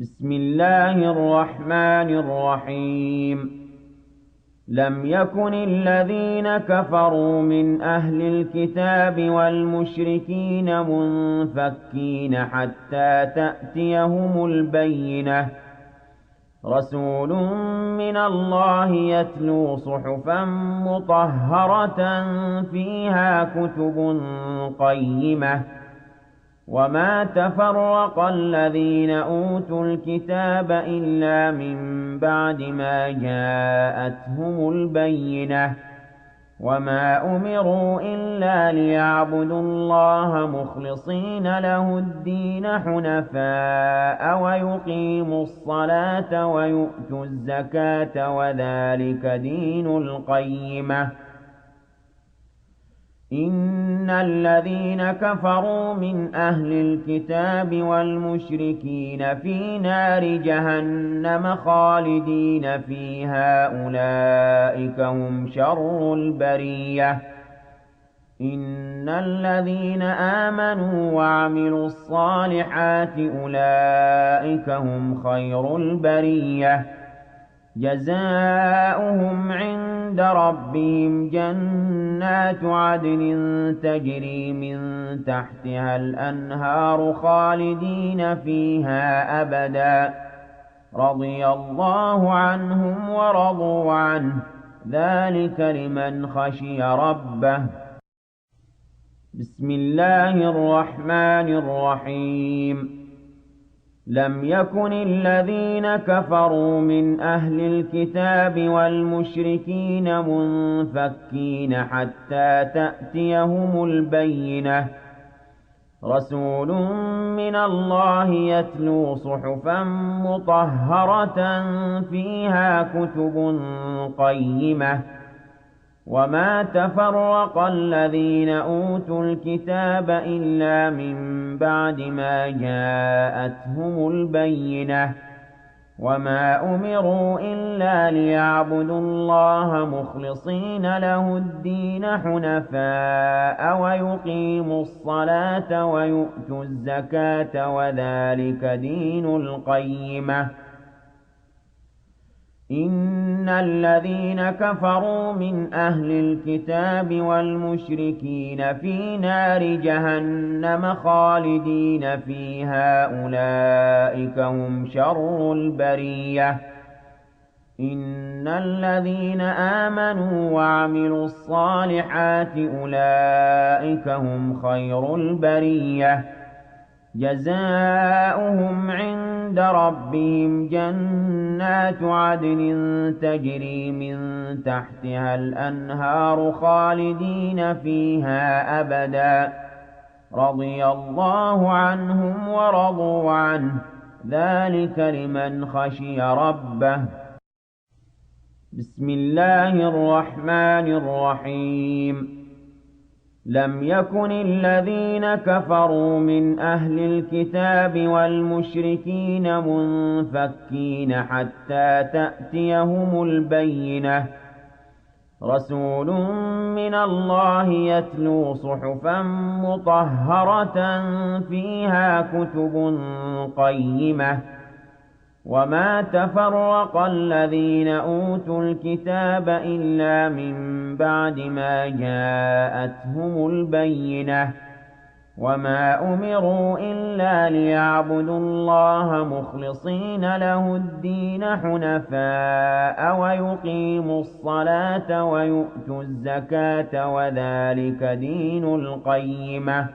بسم الله الرحمن الرحيم. لم يكن الذين كفروا من أهل الكتاب والمشركين منفكين حتى تأتيهم البينة. رسول من الله يتلو صحفا مطهرة فيها كتب قيمة. وما تفرق الذين أوتوا الكتاب إلا من بعد ما جاءتهم البينة. وما أمروا إلا ليعبدوا الله مخلصين له الدين حنفاء ويقيموا الصلاة ويؤتوا الزكاة وذلك دين القيمة. إن الذين كفروا من أهل الكتاب والمشركين في نار جهنم خالدين فيها أولئك هم شر البرية. إن الذين آمنوا وعملوا الصالحات أولئك هم خير البرية. جزاؤهم عند ربهم جنات عدن تجري من تحتها الأنهار خالدين فيها أبدا. رضي الله عنهم ورضوا عنه ذلك لمن خشي ربه. بسم الله الرحمن الرحيم. لم يكن الذين كفروا من أهل الكتاب والمشركين منفكين حتى تأتيهم البينة. رسول من الله يتلو صحفا مطهرة فيها كتب قيمة. وما تفرق الذين أوتوا الكتاب إلا من بعد ما جاءتهم البينة. وما أمروا إلا ليعبدوا الله مخلصين له الدين حنفاء ويقيموا الصلاة ويؤتوا الزكاة وذلك دين القيمة. إن الذين كفروا من أهل الكتاب والمشركين في نار جهنم خالدين فيها أولئك هم شر البرية. إن الذين آمنوا وعملوا الصالحات أولئك هم خير البرية. جزاؤهم عند ربهم جنات عدن تجري من تحتها الأنهار خالدين فيها أبدا. رضي الله عنهم ورضوا عنه ذلك لمن خشي ربه. بسم الله الرحمن الرحيم. لم يكن الذين كفروا من أهل الكتاب والمشركين منفكين حتى تأتيهم البينة. رسول من الله يتلو صحفا مطهرة فيها كتب قيمة. وما تفرق الذين أوتوا الكتاب إلا من بعد ما جاءتهم البينة. وما أمروا إلا ليعبدوا الله مخلصين له الدين حنفاء ويقيموا الصلاة ويؤتوا الزكاة وذلك دين القيمة.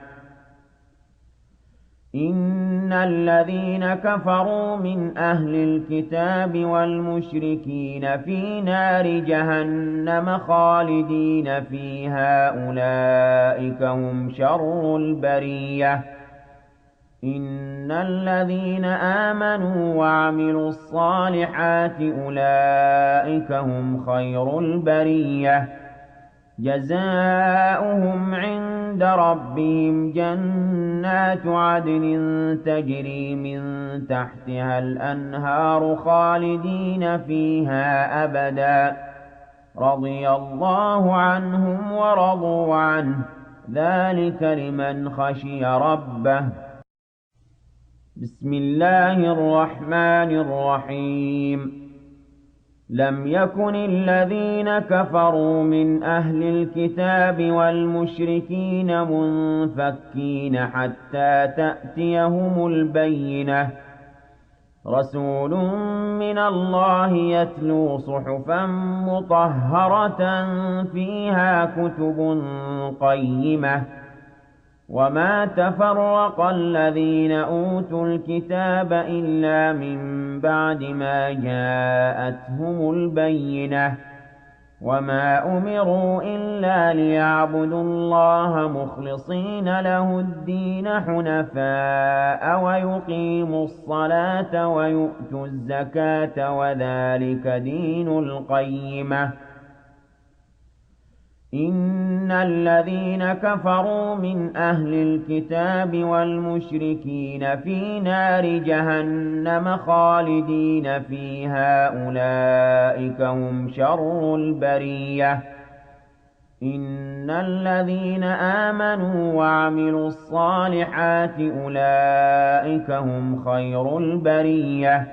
إن الذين كفروا من أهل الكتاب والمشركين في نار جهنم خالدين فيها أولئك هم شر البرية. إن الذين آمنوا وعملوا الصالحات أولئك هم خير البرية. جزاؤهم عند ربهم جنات عدن تجري من تحتها الأنهار خالدين فيها أبدا. رضي الله عنهم ورضوا عنه ذلك لمن خشي ربه. بسم الله الرحمن الرحيم. لم يكن الذين كفروا من أهل الكتاب والمشركين منفكين حتى تأتيهم البينة. رسول من الله يتلو صحفا مطهرة فيها كتب قيمة. وما تفرق الذين أوتوا الكتاب إلا من بعد ما جاءتهم البينة. وما أمروا إلا ليعبدوا الله مخلصين له الدين حنفاء ويقيموا الصلاة ويؤتوا الزكاة وذلك دين القيمة. إن الذين كفروا من أهل الكتاب والمشركين في نار جهنم خالدين فيها أولئك هم شر البرية. إن الذين آمنوا وعملوا الصالحات أولئك هم خير البرية.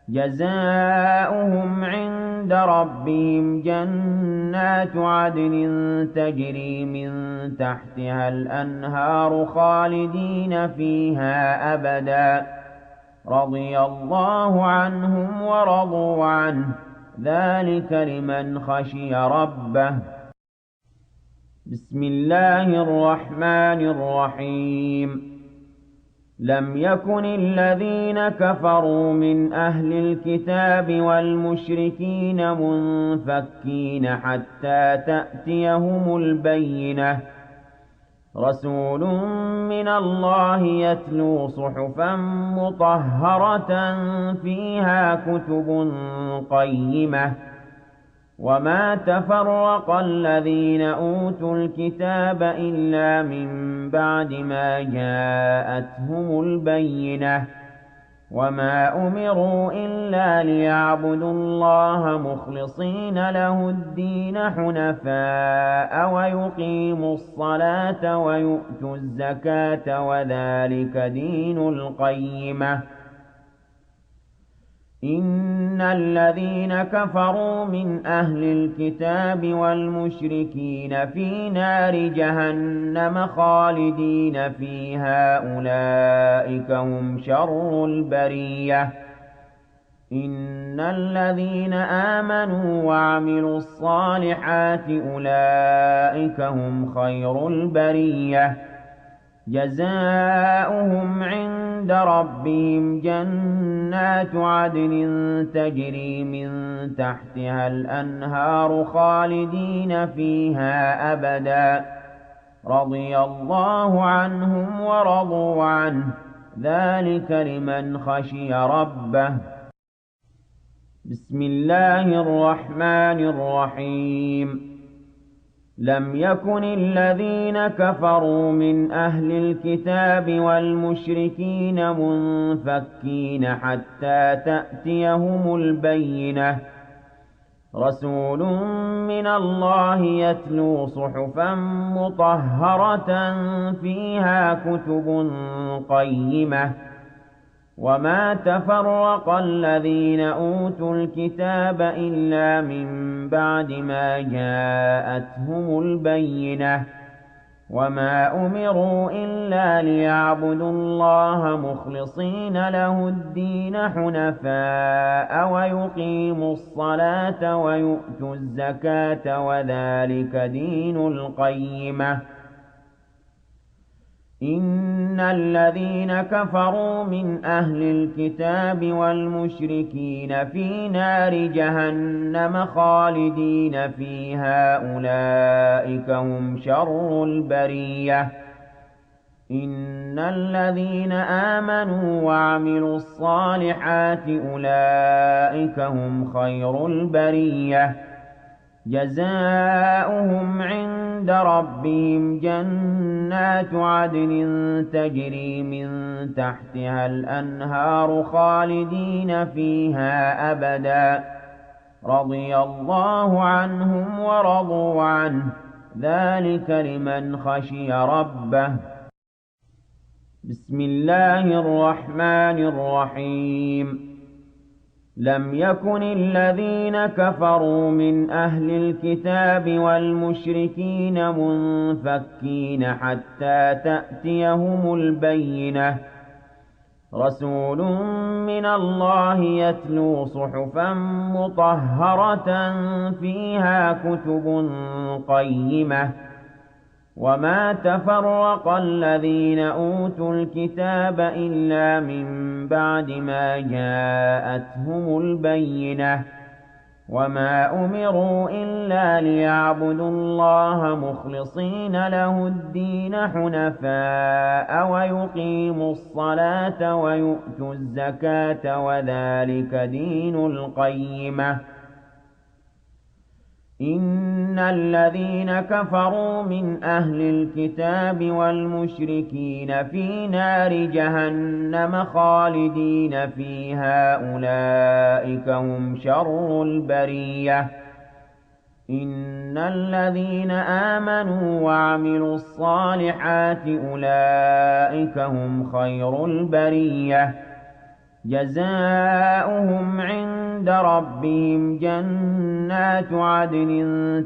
جزاؤهم عند ربهم جنات عدن تجري من تحتها الأنهار خالدين فيها أبدا. رضي الله عنهم ورضوا عنه ذلك لمن خشي ربه. بسم الله الرحمن الرحيم. لم يكن الذين كفروا من أهل الكتاب والمشركين منفكين حتى تأتيهم البينة. رسول من الله يتلو صحفا مطهرة فيها كتب قيمة. وما تفرق الذين أوتوا الكتاب إلا من بعد ما جاءتهم البينة. وما أمروا إلا ليعبدوا الله مخلصين له الدين حنفاء ويقيموا الصلاة ويؤتوا الزكاة وذلك دين القيمة. إن الذين كفروا من أهل الكتاب والمشركين في نار جهنم خالدين فيها أولئك هم شر البرية. إن الذين آمنوا وعملوا الصالحات أولئك هم خير البرية. جزاؤهم عند ربهم جنات عدن تجري من تحتها الأنهار خالدين فيها أبدا. رضي الله عنهم ورضوا عنه ذلك لمن خشي ربه. بسم الله الرحمن الرحيم. لم يكن الذين كفروا من أهل الكتاب والمشركين منفكين حتى تأتيهم البينة. رسول من الله يتلو صحفا مطهرة فيها كتب قيمة. وما تفرق الذين أوتوا الكتاب إلا من بعد ما جاءتهم البينة. وما أمروا إلا ليعبدوا الله مخلصين له الدين حنفاء ويقيموا الصلاة ويؤتوا الزكاة وذلك دين القيمة. إن الذين كفروا من أهل الكتاب والمشركين في نار جهنم خالدين فيها أولئك هم شر البرية. إن الذين آمنوا وعملوا الصالحات أولئك هم خير البرية. جزاؤهم عند ربهم جنات عدن تجري من تحتها الأنهار خالدين فيها أبدا. رضي الله عنهم ورضوا عنه ذلك لمن خشي ربه. بسم الله الرحمن الرحيم لم يكن الذين كفروا من أهل الكتاب والمشركين منفكين حتى تأتيهم البينة رسول من الله يتلو صحفا مطهرة فيها كتب قيمة وما تفرق الذين أوتوا الكتاب إلا من بعد ما جاءتهم البينة وما أمروا إلا ليعبدوا الله مخلصين له الدين حنفاء ويقيموا الصلاة ويؤتوا الزكاة وذلك دين القيمة إن الذين كفروا من أهل الكتاب والمشركين في نار جهنم خالدين فيها أولئك هم شر البرية إن الذين آمنوا وعملوا الصالحات أولئك هم خير البرية جزاؤهم عند ربهم جنات عدن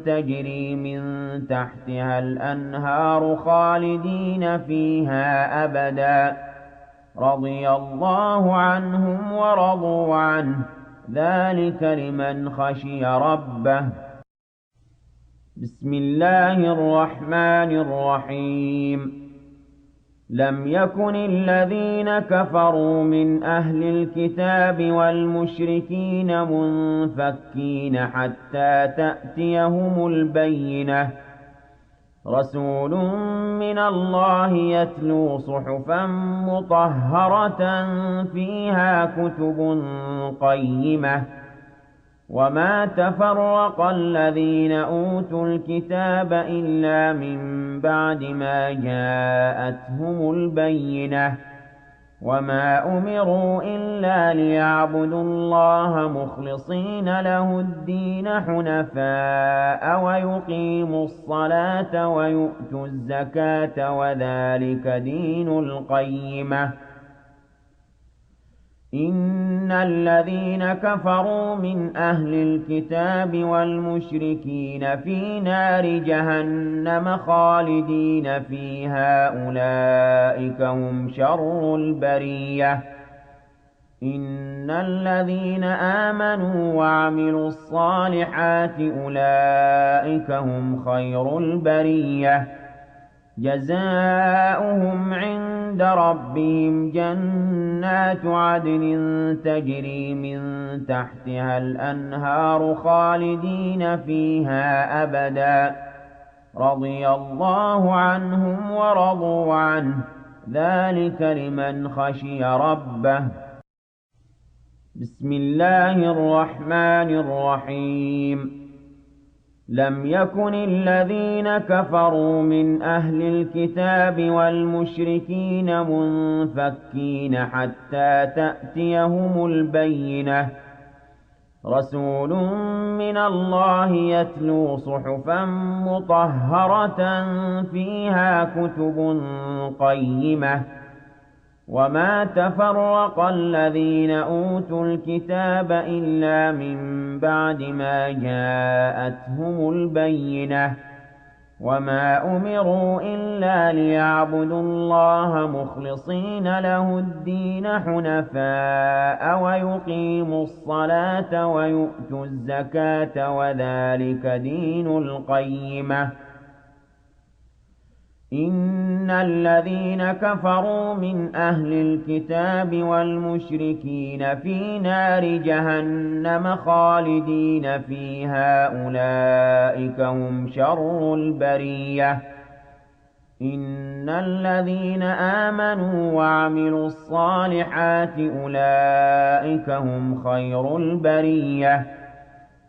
تجري من تحتها الأنهار خالدين فيها أبدا رضي الله عنهم ورضوا عنه ذلك لمن خشي ربه بسم الله الرحمن الرحيم لم يكن الذين كفروا من أهل الكتاب والمشركين منفكين حتى تأتيهم البينة رسول من الله يتلو صحفا مطهرة فيها كتب قيمة وما تفرق الذين أوتوا الكتاب إلا من بعد ما جاءتهم البينة وما أمروا إلا ليعبدوا الله مخلصين له الدين حنفاء ويقيموا الصلاة ويؤتوا الزكاة وذلك دين القيمة إن الذين كفروا من أهل الكتاب والمشركين في نار جهنم خالدين فيها أولئك هم شر البرية إن الذين آمنوا وعملوا الصالحات أولئك هم خير البرية جزاؤهم عند ربهم جنات عدن تجري من تحتها الأنهار خالدين فيها أبدا رضي الله عنهم ورضوا عنه ذلك لمن خشي ربه بسم الله الرحمن الرحيم لم يكن الذين كفروا من أهل الكتاب والمشركين منفكين حتى تأتيهم البينة رسول من الله يتلو صحفا مطهرة فيها كتب قيمة وما تفرق الذين أوتوا الكتاب إلا من بعد ما جاءتهم البينة وما أمروا إلا ليعبدوا الله مخلصين له الدين حنفاء ويقيموا الصلاة ويؤتوا الزكاة وذلك دين القيمة إن الذين كفروا من أهل الكتاب والمشركين في نار جهنم خالدين فيها أولئك هم شر البرية إن الذين آمنوا وعملوا الصالحات أولئك هم خير البرية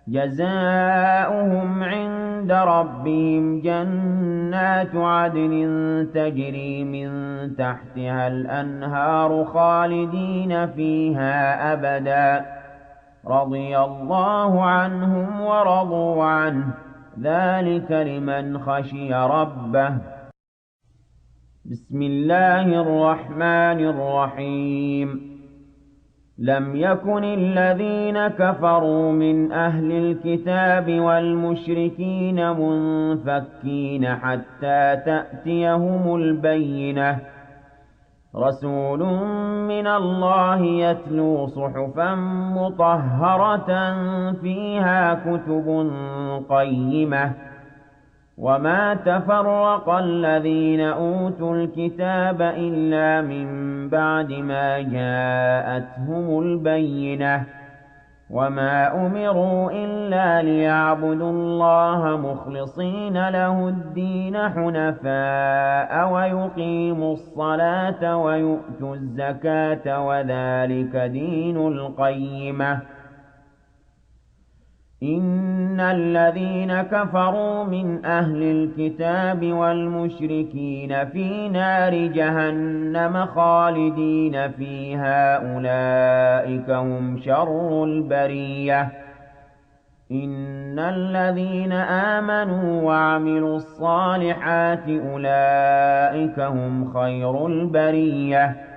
جزاؤهم عند ربهم جنات عدن تجري من تحتها الأنهار خالدين فيها أبدا رضي الله عنهم ورضوا عنه ذلك لمن خشي ربه بسم الله الرحمن الرحيم لم يكن الذين كفروا من أهل الكتاب والمشركين منفكين حتى تأتيهم البينة رسول من الله يتلو صحفا مطهرة فيها كتب قيمة وما تفرق الذين أوتوا الكتاب إلا من بعد ما جاءتهم البينة وما أمروا إلا ليعبدوا الله مخلصين له الدين حنفاء ويقيموا الصلاة ويؤتوا الزكاة وذلك دين القيمة إن الذين كفروا من أهل الكتاب والمشركين في نار جهنم خالدين فيها أولئك هم شر البرية إن الذين آمنوا وعملوا الصالحات أولئك هم خير البرية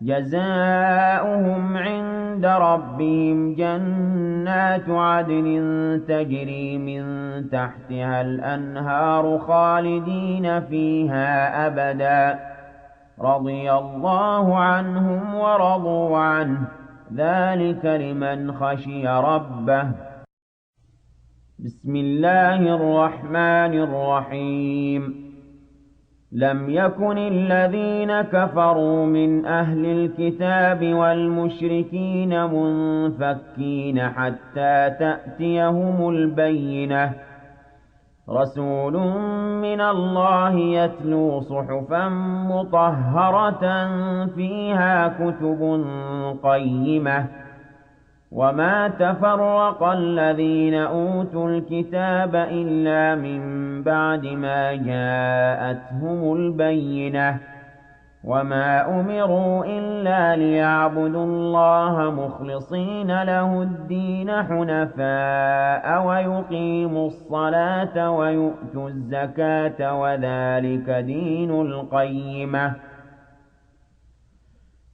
جزاؤهم عند ربهم جنات عدن تجري من تحتها الأنهار خالدين فيها أبدا رضي الله عنهم ورضوا عنه ذلك لمن خشي ربه بسم الله الرحمن الرحيم لم يكن الذين كفروا من أهل الكتاب والمشركين منفكين حتى تأتيهم البينة رسول من الله يتلو صحفا مطهرة فيها كتب قيمة وما تفرق الذين أوتوا الكتاب إلا من بعد ما جاءتهم البينة وما أمروا إلا ليعبدوا الله مخلصين له الدين حنفاء ويقيموا الصلاة ويؤتوا الزكاة وذلك دين القيمة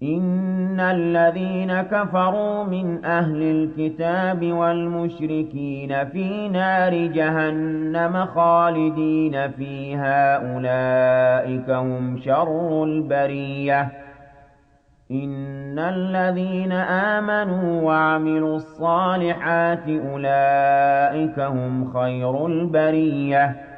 إن الذين كفروا من أهل الكتاب والمشركين في نار جهنم خالدين فيها أولئك هم شر البرية إن الذين آمنوا وعملوا الصالحات أولئك هم خير البرية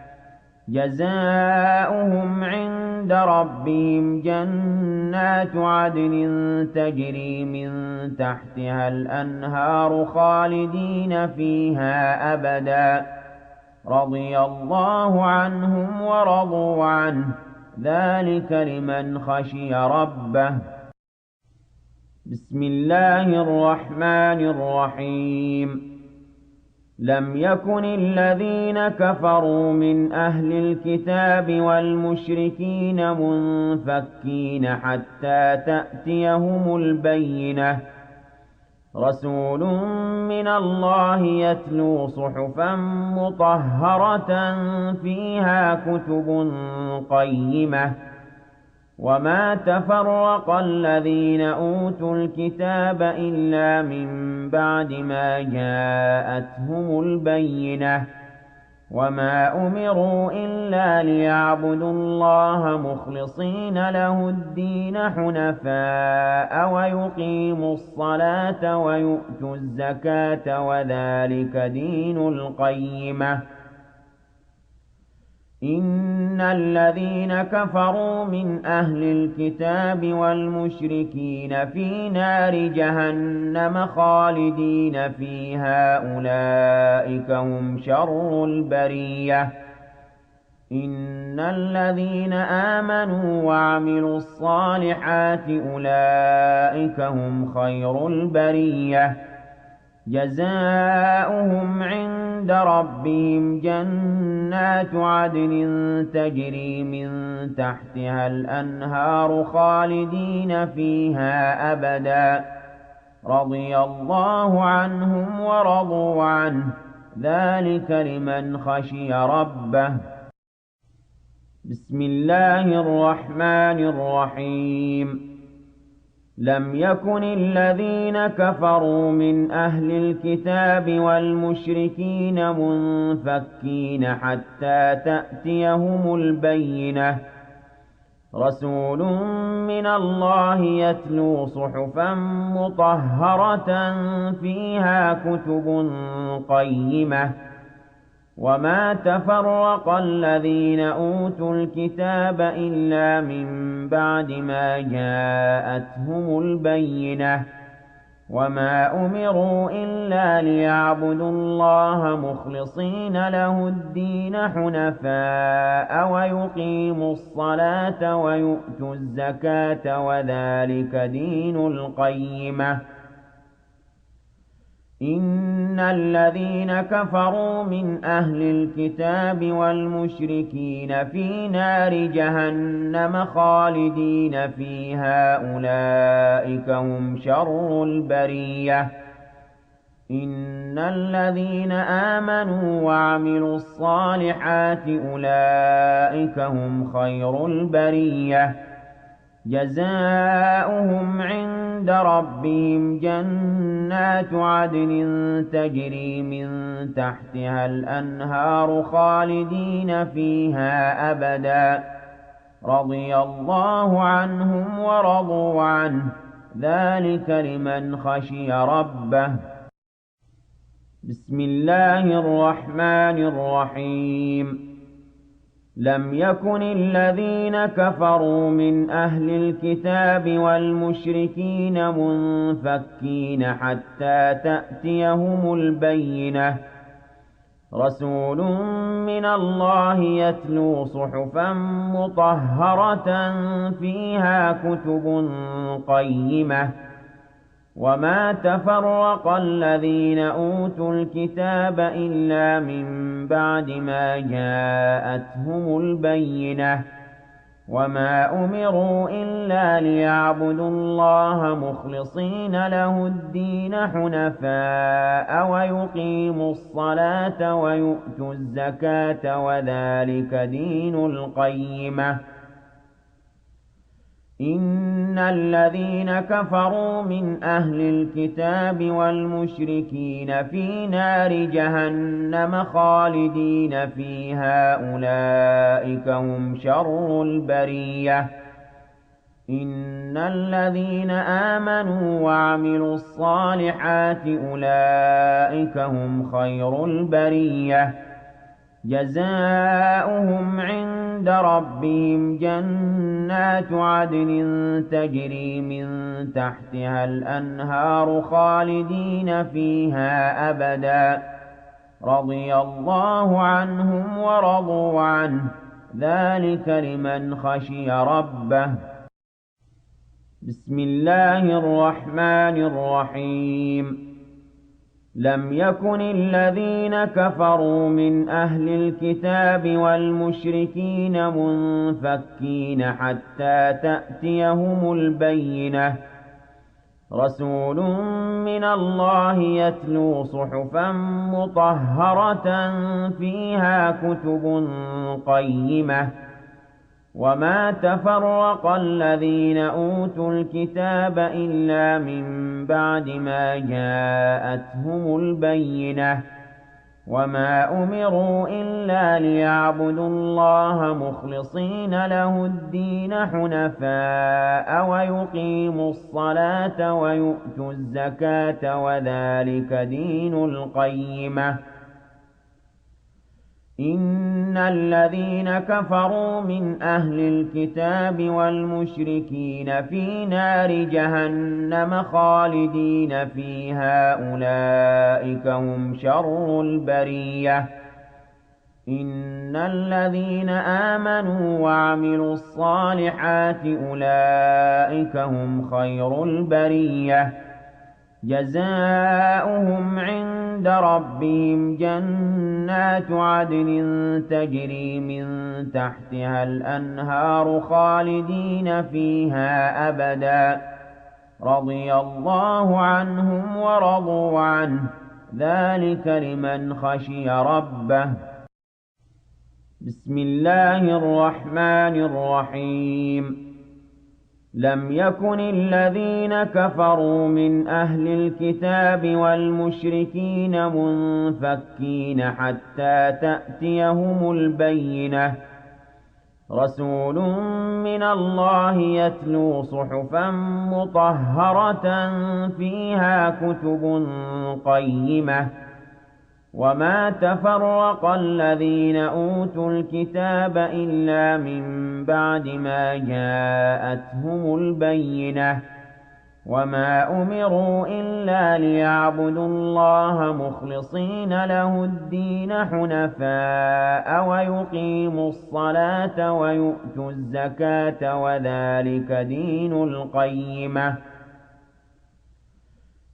جزاؤهم عند ربهم جنات عدن تجري من تحتها الأنهار خالدين فيها أبدا رضي الله عنهم ورضوا عنه ذلك لمن خشي ربه بسم الله الرحمن الرحيم لم يكن الذين كفروا من أهل الكتاب والمشركين منفكين حتى تأتيهم البينة رسول من الله يتلو صحفا مطهرة فيها كتب قيمة وما تفرق الذين أوتوا الكتاب إلا من بعد ما جاءتهم البينة وما أمروا إلا ليعبدوا الله مخلصين له الدين حنفاء ويقيموا الصلاة ويؤتوا الزكاة وذلك دين القيمة إن الذين كفروا من أهل الكتاب والمشركين في نار جهنم خالدين فيها أولئك هم شر البرية إن الذين آمنوا وعملوا الصالحات أولئك هم خير البرية جزاؤهم عند ربهم جنات عدن تجري من تحتها الأنهار خالدين فيها أبدا رضي الله عنهم ورضوا عنه ذلك لمن خشي ربه بسم الله الرحمن الرحيم. لم يكن الذين كفروا من أهل الكتاب والمشركين منفكين حتى تأتيهم البينة. رسول من الله يتلو صحفا مطهرة فيها كتب قيمة. وما تفرق الذين أوتوا الكتاب إلا من بعد ما جاءتهم البينة. وما أمروا إلا ليعبدوا الله مخلصين له الدين حنفاء ويقيموا الصلاة ويؤتوا الزكاة وذلك دين القيمة. إن الذين كفروا من أهل الكتاب والمشركين في نار جهنم خالدين فيها أولئك هم شر البرية. إن الذين آمنوا وعملوا الصالحات أولئك هم خير البرية. جزاؤهم عند ربهم جنات عدن تجري من تحتها الأنهار خالدين فيها أبدا. رضي الله عنهم ورضوا عنه ذلك لمن خشي ربه. بسم الله الرحمن الرحيم. لم يكن الذين كفروا من أهل الكتاب والمشركين منفكين حتى تأتيهم البينة. رسول من الله يتلو صحفا مطهرة فيها كتب قيمة. وما تفرق الذين أوتوا الكتاب إلا من بعد ما جاءتهم البينة. وما أمروا إلا ليعبدوا الله مخلصين له الدين حنفاء ويقيموا الصلاة ويؤتوا الزكاة وذلك دين القيمة. إن الذين كفروا من أهل الكتاب والمشركين في نار جهنم خالدين فيها أولئك هم شر البرية. إن الذين آمنوا وعملوا الصالحات أولئك هم خير البرية. جزاؤهم عند ربهم جنات عدن تجري من تحتها الأنهار خالدين فيها أبدا. رضي الله عنهم ورضوا عنه ذلك لمن خشي ربه. بسم الله الرحمن الرحيم. لم يكن الذين كفروا من أهل الكتاب والمشركين منفكين حتى تأتيهم البينة. رسول من الله يتلو صحفا مطهرة فيها كتب قيمة. وما تفرق الذين أوتوا الكتاب إلا من بعد ما جاءتهم البينة. وما أمروا إلا ليعبدوا الله مخلصين له الدين حنفاء ويقيموا الصلاة ويؤتوا الزكاة وذلك دين القيمة. إن الذين كفروا من أهل الكتاب والمشركين في نار جهنم خالدين فيها أولئك هم شر البرية. إن الذين آمنوا وعملوا الصالحات أولئك هم خير البرية. جزاؤهم عند ربهم جنات عدن تجري من تحتها الأنهار خالدين فيها أبدا. رضي الله عنهم ورضوا عنه ذلك لمن خشي ربه. بسم الله الرحمن الرحيم لم يكن الذين كفروا من أهل الكتاب والمشركين منفكين حتى تأتيهم البينة رسول من الله يتلو صحفا مطهرة فيها كتب قيمة وما تفرق الذين أوتوا الكتاب إلا من بعد ما جاءتهم البينة وما أمروا إلا ليعبدوا الله مخلصين له الدين حنفاء ويقيموا الصلاة ويؤتوا الزكاة وذلك دين القيمة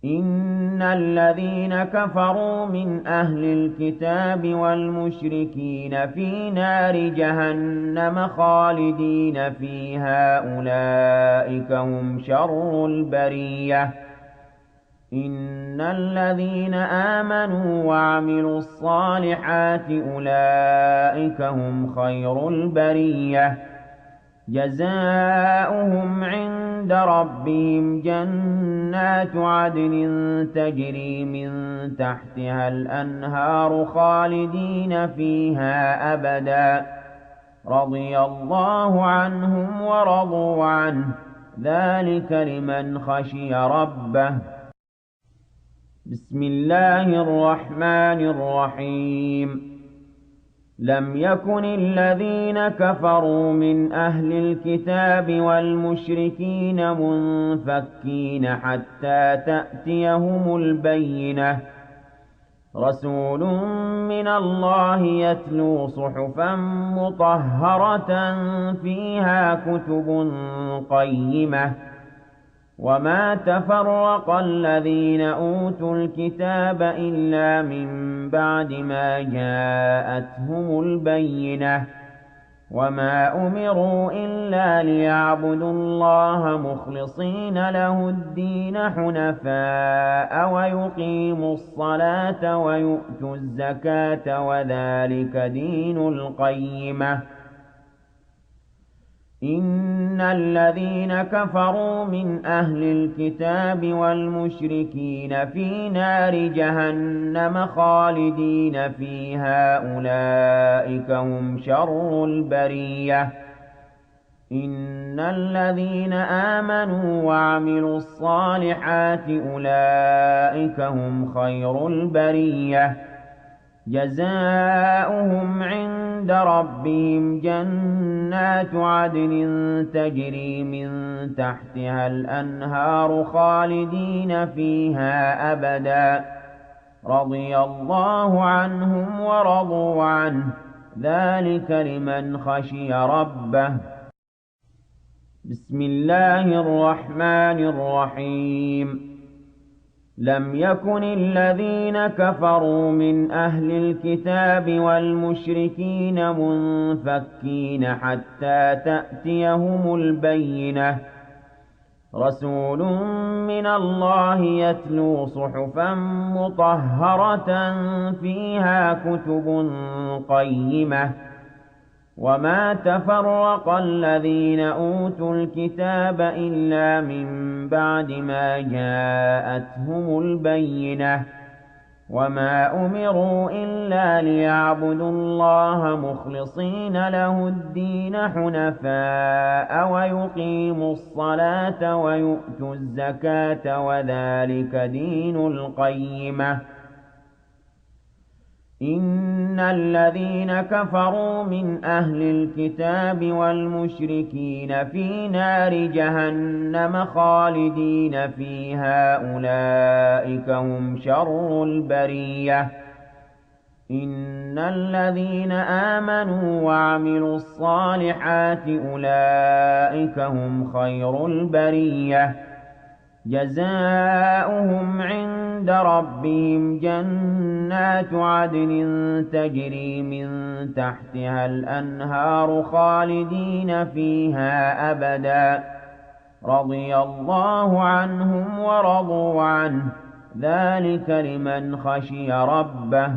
إن الذين كفروا من أهل الكتاب والمشركين في نار جهنم خالدين فيها أولئك هم شر البرية إن الذين آمنوا وعملوا الصالحات أولئك هم خير البرية جزاؤهم عند ربهم جنات عدن تجري من تحتها الأنهار خالدين فيها أبدا رضي الله عنهم ورضوا عنه ذلك لمن خشي ربه بسم الله الرحمن الرحيم لم يكن الذين كفروا من أهل الكتاب والمشركين منفكين حتى تأتيهم البينة رسول من الله يتلو صحفا مطهرة فيها كتب قيمة وما تفرق الذين أوتوا الكتاب إلا من بعد ما جاءتهم البينة وما أمروا إلا ليعبدوا الله مخلصين له الدين حنفاء ويقيموا الصلاة ويؤتوا الزكاة وذلك دين القيمة إن الذين كفروا من أهل الكتاب والمشركين في نار جهنم خالدين فيها أولئك هم شر البرية إن الذين آمنوا وعملوا الصالحات أولئك هم خير البرية جزاؤهم عند ربهم جنات عدن تجري من تحتها الأنهار خالدين فيها أبدا رضي الله عنهم ورضوا عنه ذلك لمن خشي ربه بسم الله الرحمن الرحيم لم يكن الذين كفروا من أهل الكتاب والمشركين منفكين حتى تأتيهم البينة رسول من الله يتلو صحفا مطهرة فيها كتب قيمة وما تفرق الذين أوتوا الكتاب إلا من بعد ما جاءتهم البينة وما أمروا إلا ليعبدوا الله مخلصين له الدين حنفاء ويقيموا الصلاة ويؤتوا الزكاة وذلك دين القيمة إن الذين كفروا من أهل الكتاب والمشركين في نار جهنم خالدين فيها أولئك هم شر البرية إن الذين آمنوا وعملوا الصالحات أولئك هم خير البرية جزاؤهم عند ربهم جنات عدن تجري من تحتها الأنهار خالدين فيها أبدا رضي الله عنهم ورضوا عنه ذلك لمن خشي ربه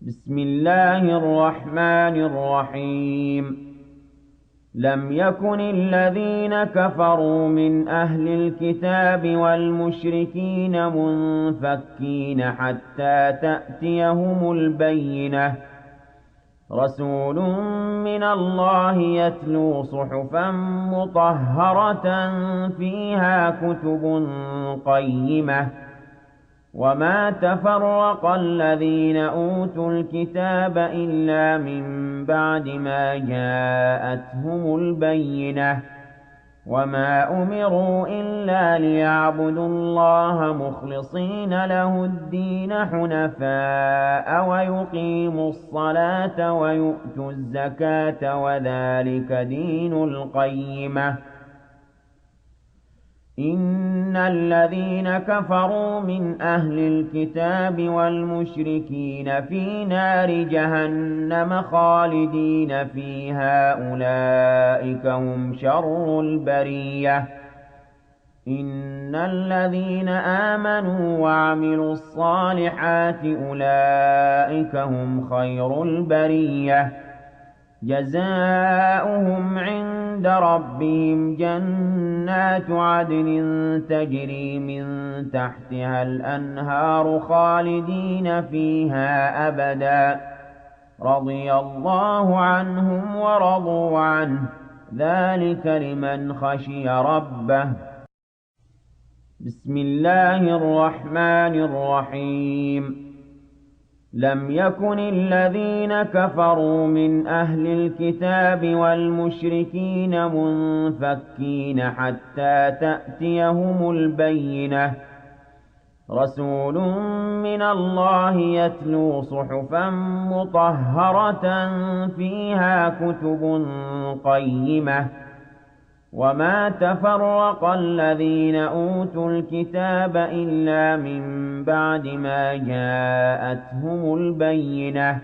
بسم الله الرحمن الرحيم لم يكن الذين كفروا من أهل الكتاب والمشركين منفكين حتى تأتيهم البينة رسول من الله يتلو صحفا مطهرة فيها كتب قيمة وما تفرق الذين أوتوا الكتاب إلا من بعد ما جاءتهم البينة وما أمروا إلا ليعبدوا الله مخلصين له الدين حنفاء ويقيموا الصلاة ويؤتوا الزكاة وذلك دين القيمة إن الذين كفروا من أهل الكتاب والمشركين في نار جهنم خالدين فيها أولئك هم شر البرية إن الذين آمنوا وعملوا الصالحات أولئك هم خير البرية جزاؤهم عند ربهم جنات عدن تجري من تحتها الأنهار خالدين فيها أبدا رضي الله عنهم ورضوا عنه ذلك لمن خشي ربه بسم الله الرحمن الرحيم لم يكن الذين كفروا من أهل الكتاب والمشركين منفكين حتى تأتيهم البينة رسول من الله يتلو صحفا مطهرة فيها كتب قيمة وما تفرق الذين أوتوا الكتاب إلا من بعد ما جاءتهم البينة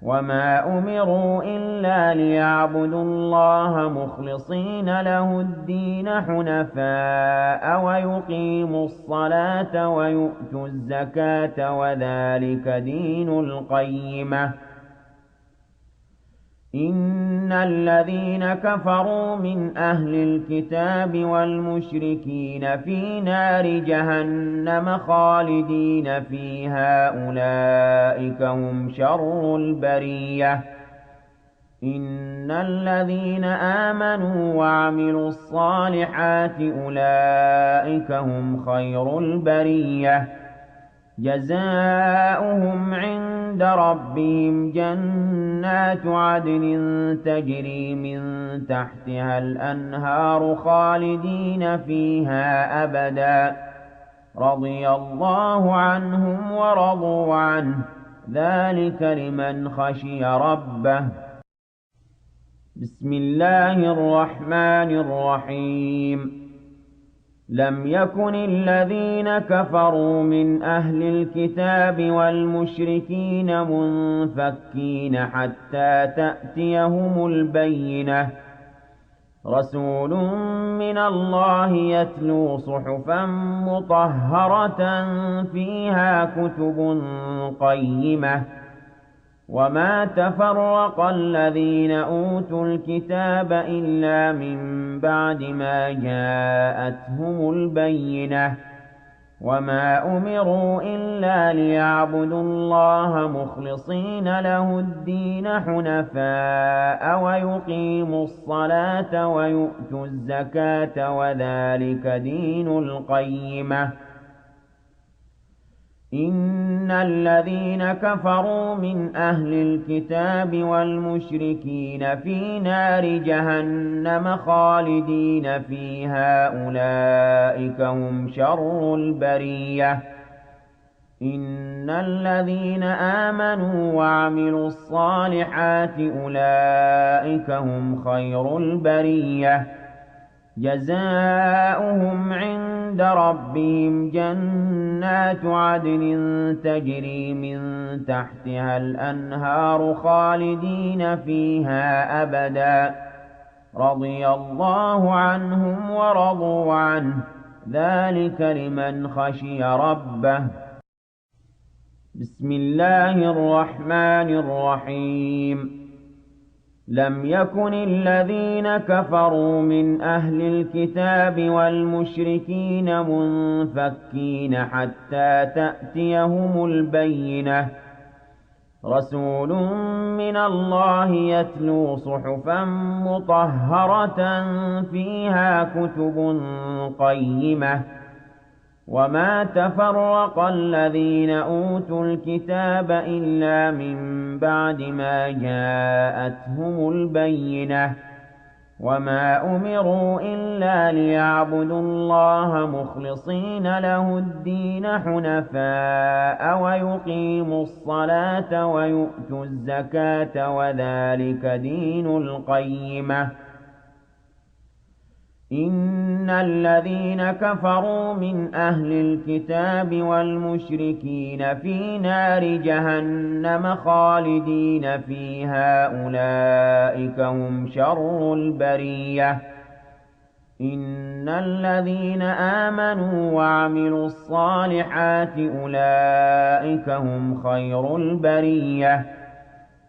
وما أمروا إلا ليعبدوا الله مخلصين له الدين حنفاء ويقيموا الصلاة ويؤتوا الزكاة وذلك دين القيمة إن الذين كفروا من أهل الكتاب والمشركين في نار جهنم خالدين فيها أولئك هم شر البرية إن الذين آمنوا وعملوا الصالحات أولئك هم خير البرية جزاؤهم عند ربهم جنات عدن تجري من تحتها الأنهار خالدين فيها أبدا رضي الله عنهم ورضوا عنه ذلك لمن خشي ربه بسم الله الرحمن الرحيم لم يكن الذين كفروا من أهل الكتاب والمشركين منفكين حتى تأتيهم البينة رسول من الله يتلو صحفا مطهرة فيها كتب قيمة وما تفرق الذين أوتوا الكتاب إلا من بعد ما جاءتهم البينة وما أمروا إلا ليعبدوا الله مخلصين له الدين حنفاء ويقيموا الصلاة ويؤتوا الزكاة وذلك دين القيمة إن الذين كفروا من أهل الكتاب والمشركين في نار جهنم خالدين فيها أولئك هم شر البرية إن الذين آمنوا وعملوا الصالحات أولئك هم خير البرية جزاؤهم عند ربهم جنات عدن تجري من تحتها الأنهار خالدين فيها أبدا رضي الله عنهم ورضوا عنه ذلك لمن خشي ربه بسم الله الرحمن الرحيم. لم يكن الذين كفروا من أهل الكتاب والمشركين منفكين حتى تأتيهم البينة. رسول من الله يتلو صحفا مطهرة فيها كتب قيمة. وما تفرق الذين أوتوا الكتاب إلا من بعد ما جاءتهم البينة. وما أمروا إلا ليعبدوا الله مخلصين له الدين حنفاء ويقيموا الصلاة ويؤتوا الزكاة وذلك دين القيمة. إن الذين كفروا من أهل الكتاب والمشركين في نار جهنم خالدين فيها أولئك هم شر البرية. إن الذين آمنوا وعملوا الصالحات أولئك هم خير البرية.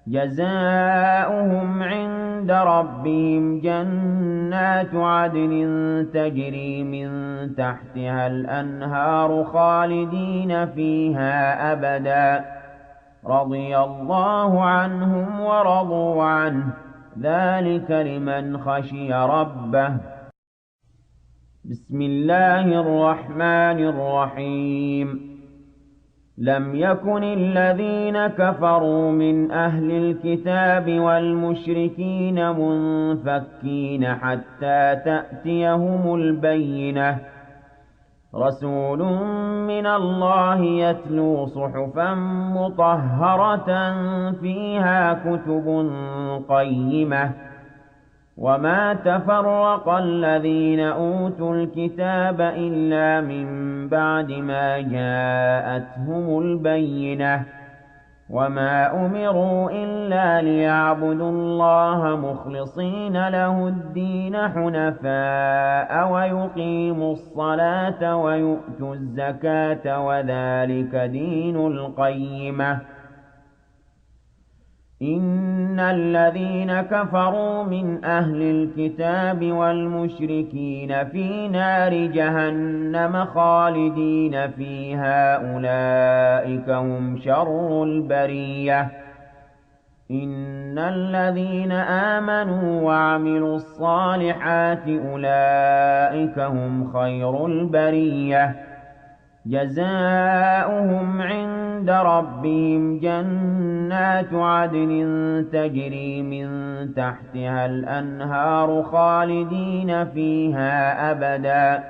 جزاؤهم عند ربهم جنات عدن تجري من تحتها الأنهار خالدين فيها أبدا. رضي الله عنهم ورضوا عنه ذلك لمن خشي ربه. بسم الله الرحمن الرحيم. لم يكن الذين كفروا من أهل الكتاب والمشركين منفكين حتى تأتيهم البينة. رسول من الله يتلو صحفا مطهرة فيها كتب قيمة. وما تفرق الذين أوتوا الكتاب إلا من بعد ما جاءتهم البينة. وما أمروا إلا ليعبدوا الله مخلصين له الدين حنفاء ويقيموا الصلاة ويؤتوا الزكاة وذلك دين القيمة. إن الذين كفروا من أهل الكتاب والمشركين في نار جهنم خالدين فيها أولئك هم شر البرية. إن الذين آمنوا وعملوا الصالحات أولئك هم خير البرية. جزاؤهم عند ربهم جنات عدن تجري من تحتها الأنهار خالدين فيها أبدا.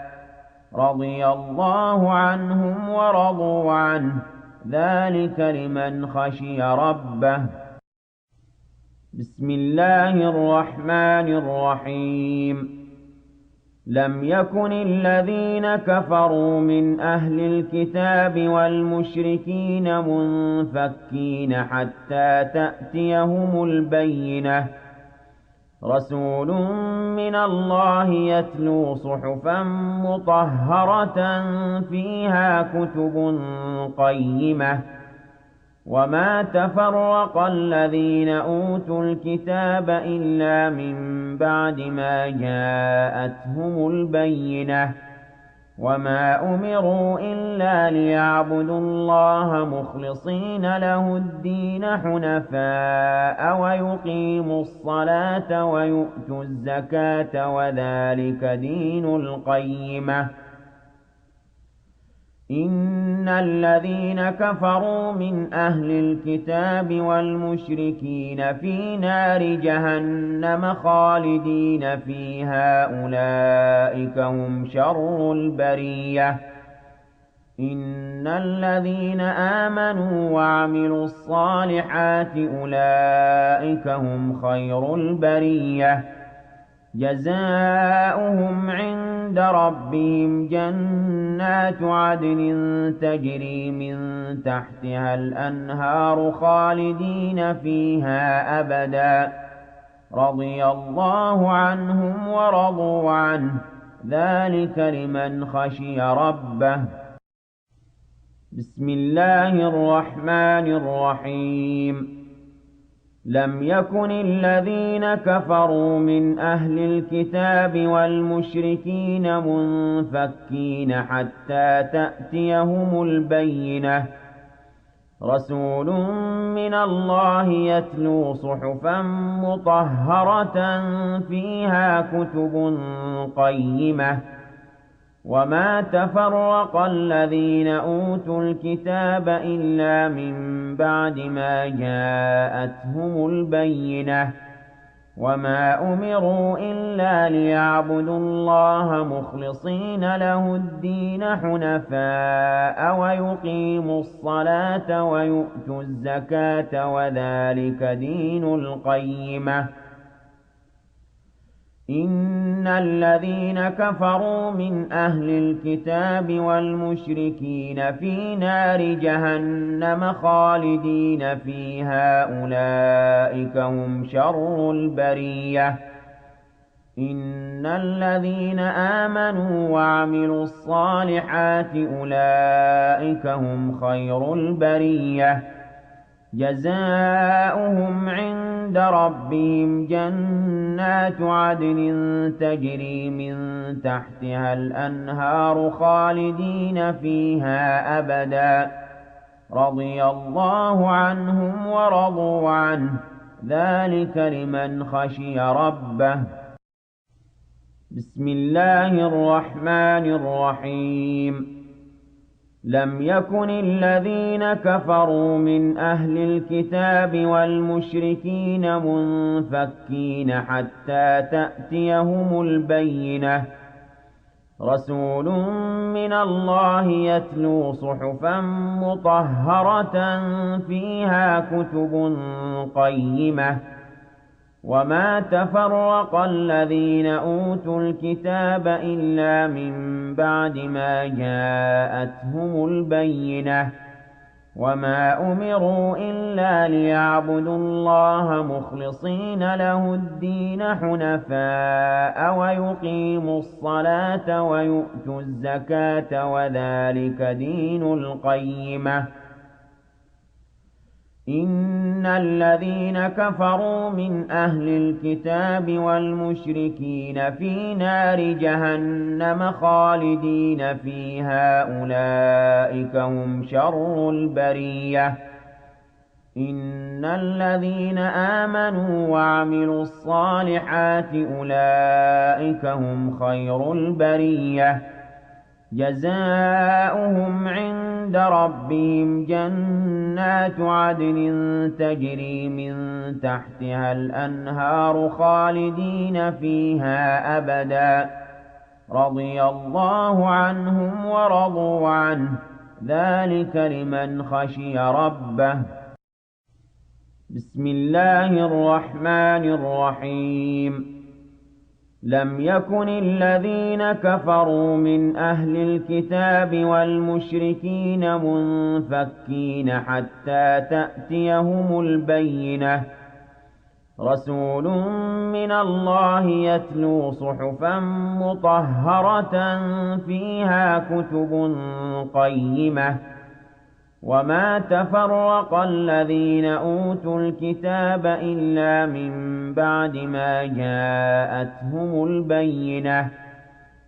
رضي الله عنهم ورضوا عنه ذلك لمن خشي ربه. بسم الله الرحمن الرحيم. لم يكن الذين كفروا من أهل الكتاب والمشركين منفكين حتى تأتيهم البينة. رسول من الله يتلو صحفا مطهرة فيها كتب قيمة. وما تفرق الذين أوتوا الكتاب إلا من بعد ما جاءتهم البينة. وما أمروا إلا ليعبدوا الله مخلصين له الدين حنفاء ويقيموا الصلاة ويؤتوا الزكاة وذلك دين القيمة. إن الذين كفروا من أهل الكتاب والمشركين في نار جهنم خالدين فيها أولئك هم شر البرية. إن الذين آمنوا وعملوا الصالحات أولئك هم خير البرية. جزاؤهم عند ربهم جنات عدن تجري من تحتها الأنهار خالدين فيها أبدا. رضي الله عنهم ورضوا عنه ذلك لمن خشي ربه. بسم الله الرحمن الرحيم لم يكن الذين كفروا من أهل الكتاب والمشركين منفكين حتى تأتيهم البينة رسول من الله يتلو صحفا مطهرة فيها كتب قيمة وما تفرق الذين أوتوا الكتاب إلا من بعد ما جاءتهم البينة وما أمروا إلا ليعبدوا الله مخلصين له الدين حنفاء ويقيموا الصلاة ويؤتوا الزكاة وذلك دين القيمة إن الذين كفروا من أهل الكتاب والمشركين في نار جهنم خالدين فيها أولئك هم شر البرية إن الذين آمنوا وعملوا الصالحات أولئك هم خير البرية جزاؤهم عند ربهم جنات عدن تجري من تحتها الأنهار خالدين فيها أبدا رضي الله عنهم ورضوا عنه ذلك لمن خشي ربه بسم الله الرحمن الرحيم لم يكن الذين كفروا من أهل الكتاب والمشركين منفكين حتى تأتيهم البينة رسول من الله يتلو صحفا مطهرة فيها كتب قيمة وما تفرق الذين أوتوا الكتاب إلا من بعد ما جاءتهم البينة وما أمروا إلا ليعبدوا الله مخلصين له الدين حنفاء ويقيموا الصلاة ويؤتوا الزكاة وذلك دين القيمة إن الذين كفروا من أهل الكتاب والمشركين في نار جهنم خالدين فيها أولئك هم شر البرية إن الذين آمنوا وعملوا الصالحات أولئك هم خير البرية جزاؤهم عند ربهم جنات عدن تجري من تحتها الأنهار خالدين فيها أبدا رضي الله عنهم ورضوا عنه ذلك لمن خشي ربه بسم الله الرحمن الرحيم لم يكن الذين كفروا من أهل الكتاب والمشركين منفكين حتى تأتيهم البينة رسول من الله يتلو صحفا مطهرة فيها كتب قيمة وما تفرق الذين أوتوا الكتاب إلا من بعد ما جاءتهم البينة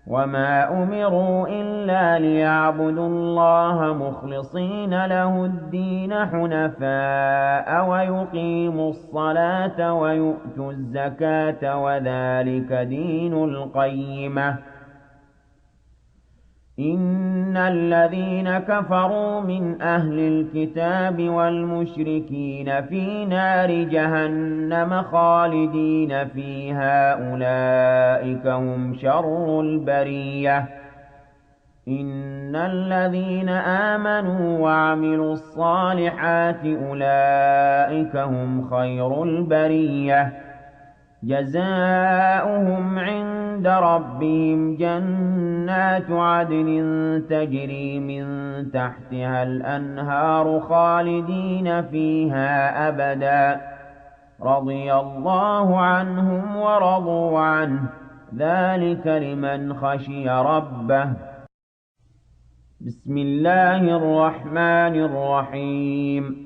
وما أمروا إلا ليعبدوا الله مخلصين له الدين حنفاء ويقيموا الصلاة ويؤتوا الزكاة وذلك دين القيمة إن الذين كفروا من أهل الكتاب والمشركين في نار جهنم خالدين فيها أولئك هم شر البرية إن الذين آمنوا وعملوا الصالحات أولئك هم خير البرية جزاؤهم عند ربهم جنات عدن تجري من تحتها الأنهار خالدين فيها أبدا رضي الله عنهم ورضوا عنه ذلك لمن خشي ربه بسم الله الرحمن الرحيم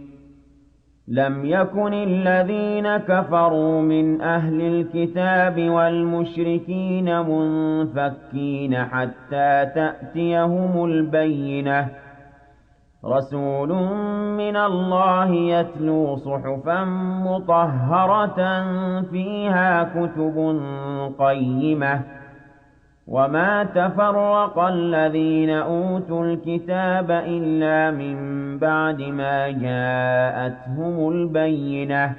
لم يكن الذين كفروا من أهل الكتاب والمشركين منفكين حتى تأتيهم البينة رسول من الله يتلو صحفا مطهرة فيها كتب قيمة وما تفرق الذين أوتوا الكتاب إلا من بعد ما جاءتهم البينة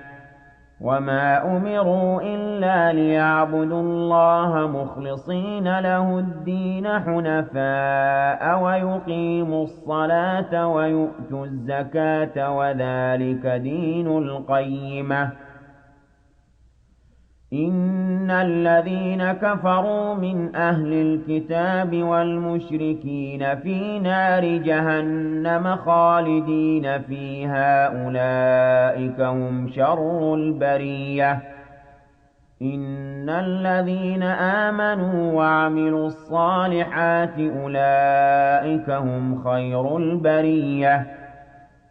وما أمروا إلا ليعبدوا الله مخلصين له الدين حنفاء ويقيموا الصلاة ويؤتوا الزكاة وذلك دين القيمة إن الذين كفروا من أهل الكتاب والمشركين في نار جهنم خالدين فيها أولئك هم شر البرية إن الذين آمنوا وعملوا الصالحات أولئك هم خير البرية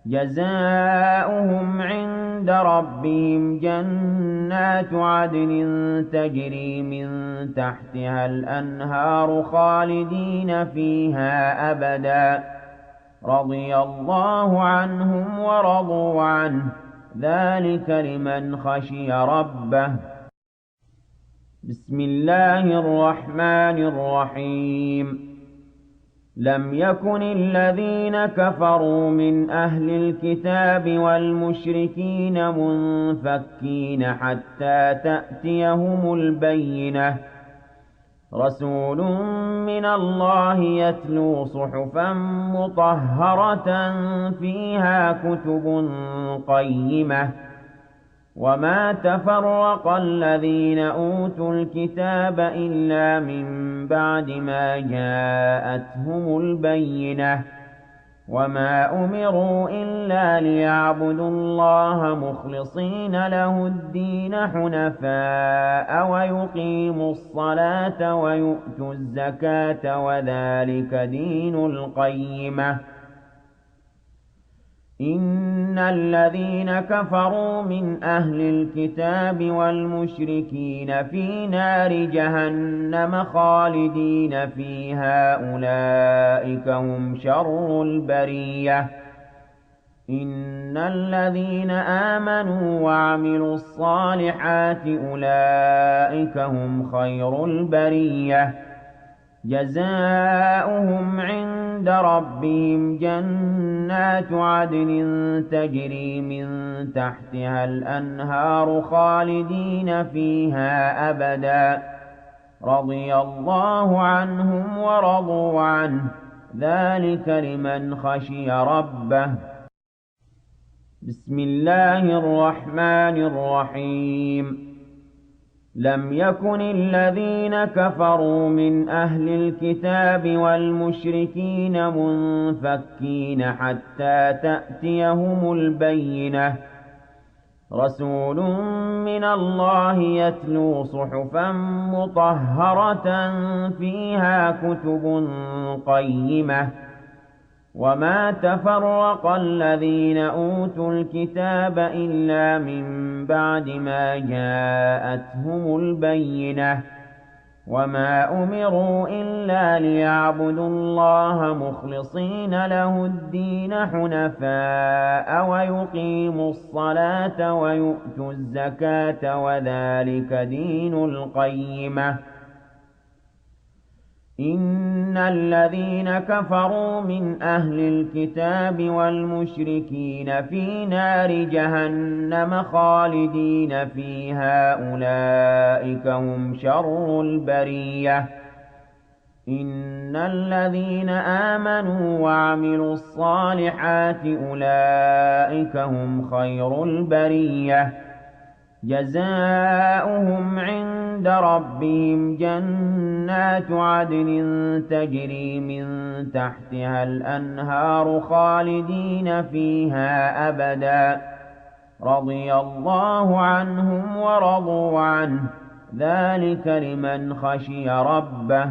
جزاؤهم عند ربهم جنات عدن تجري من تحتها الأنهار خالدين فيها أبدا رضي الله عنهم ورضوا عنه ذلك لمن خشي ربه بسم الله الرحمن الرحيم لم يكن الذين كفروا من أهل الكتاب والمشركين منفكين حتى تأتيهم البينة رسول من الله يتلو صحفا مطهرة فيها كتب قيمة وما تفرق الذين أوتوا الكتاب إلا من بعد ما جاءتهم البينة وما أمروا إلا ليعبدوا الله مخلصين له الدين حنفاء ويقيموا الصلاة ويؤتوا الزكاة وذلك دين القيمة إن الذين كفروا من أهل الكتاب والمشركين في نار جهنم خالدين فيها أولئك هم شر البرية إن الذين آمنوا وعملوا الصالحات أولئك هم خير البرية جزاؤهم عند ربهم جنات عدن تجري من تحتها الأنهار خالدين فيها أبدا رضي الله عنهم ورضوا عنه ذلك لمن خشي ربه بسم الله الرحمن الرحيم لم يكن الذين كفروا من أهل الكتاب والمشركين منفكين حتى تأتيهم البينة رسول من الله يتلو صحفا مطهرة فيها كتب قيمة وما تفرق الذين أوتوا الكتاب إلا من بعد ما جاءتهم البينة وما أمروا إلا ليعبدوا الله مخلصين له الدين حنفاء ويقيموا الصلاة ويؤتوا الزكاة وذلك دين القيمة إن الذين كفروا من أهل الكتاب والمشركين في نار جهنم خالدين فيها أولئك هم شر البرية إن الذين آمنوا وعملوا الصالحات أولئك هم خير البرية جزاؤهم عند ربهم جنات عدن تجري من تحتها الأنهار خالدين فيها أبدا رضي الله عنهم ورضوا عنه ذلك لمن خشي ربه